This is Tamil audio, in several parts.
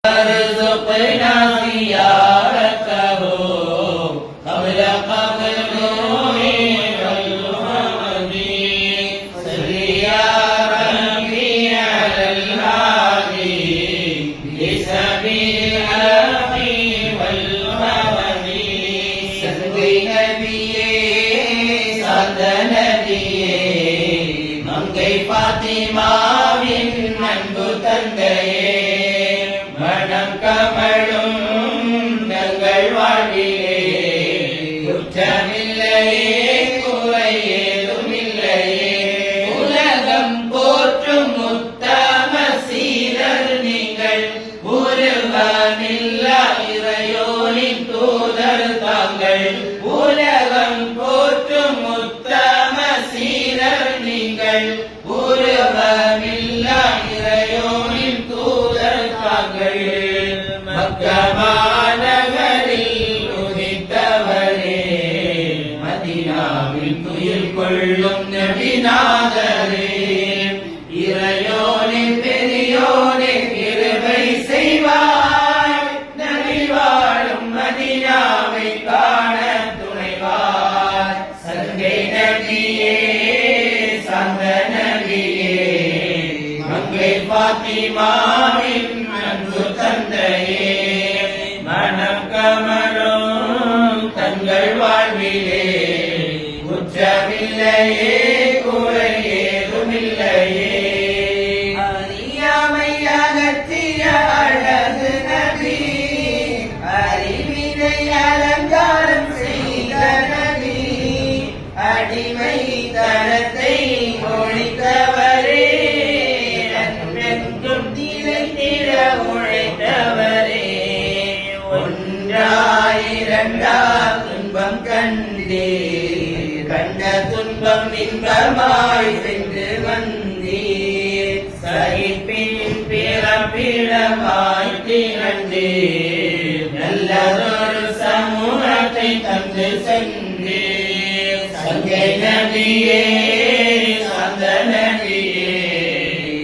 ارزقنا زيارته قبل قبل والمحمد صل يا ربي على الهادي لسبيل الأخي والمحمد سنوي نبيயே சாந்த நபியே மங்கை பாத்திமாவின் அன்பு தந்தையே மனம் கமழும் தங்கள் வாழ்விலே குற்றமில்லையே குறை ஏதுமில்லையே உலகம் போற்றும் உத்தம சீரர் நீங்கள் உருவமில்லா இறையோனின் தூதர் தாங்கள் உலகம் போற்றும் உத்தம சீரர் நீங்கள் உருவமில்லா இறையோனின் தூதர் தாங்கள் மக்கமாநகரில் உதித்தவரே மதீனாவில் துயில் கொள்ளும் நபிநாதரே இறையோனே பெரியோனே கிருபை செய்வாய் நபி வாழும் மதீனாவை காண துணைவாய் சங்கை நபியே சாந்த நபியே மங்கை பாத்திமாவின் அன்பு தந்தையே மனம் கமழும் தங்கள் வாழ்விலே குற்றமில்லையே குறை ஏதுமில்லையே அறியாமை அகற்றிய அழகு நபி அறிவினை அலங்காரம் செய்த நபி அடிமை தனத்தை ஒழித்தவரே அன்பென்றும் நிலைத்திட உழைத்தவரே ஒன்றாயிரண்டா துன்பம் கண்டீர் கண்ட துன்பம் இன்பமாய் சென்று வந்தீர் சகிப்பின் பிறப்பிடமாய் திகழ்ந்தீர் நல்லதொரு சமூகத்தை தந்து சென்றீர் சங்கை நபியே சாந்த நபியே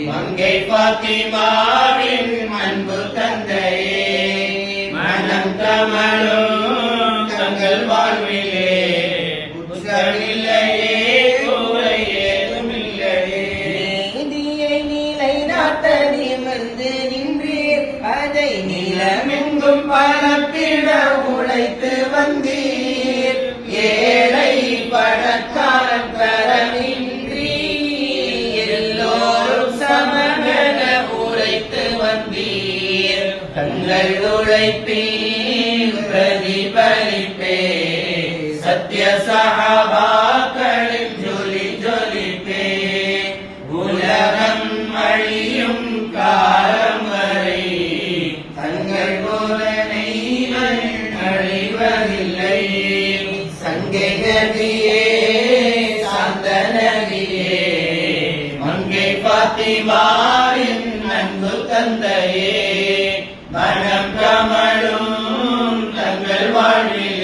மங்கை பாத்திமாவின் அன்பு தந்தையே மனம் கமழும் தங்கள் வாழ்விலே குற்றமில்லையே குறை ஏதுமில்லையே நீதியை நிலைநாட்ட நிமிர்ந்து நின்றீர் அதை நிலமெங்கும் பரப்பிட உழைத்து வந்தீர் ஏழை பணக்காரன் பெறவின்றி எல்லோரும் சமமென உழைத்து வந்தீர் தங்கள் உழைப்பின் பிரதிபலிப்பே சத்திய சஹாபாக்களின் ஜொலி ஜொலிப்பே உலகம் அழியும் காலம் வரை தங்கள் போலனை அழிவதில்லை சங்கை நபியே சாந்த நபியே மங்கை பாத்திமாவின் அன்பு தந்தையே மனம் கமழும் தங்கள் வாழ்வில்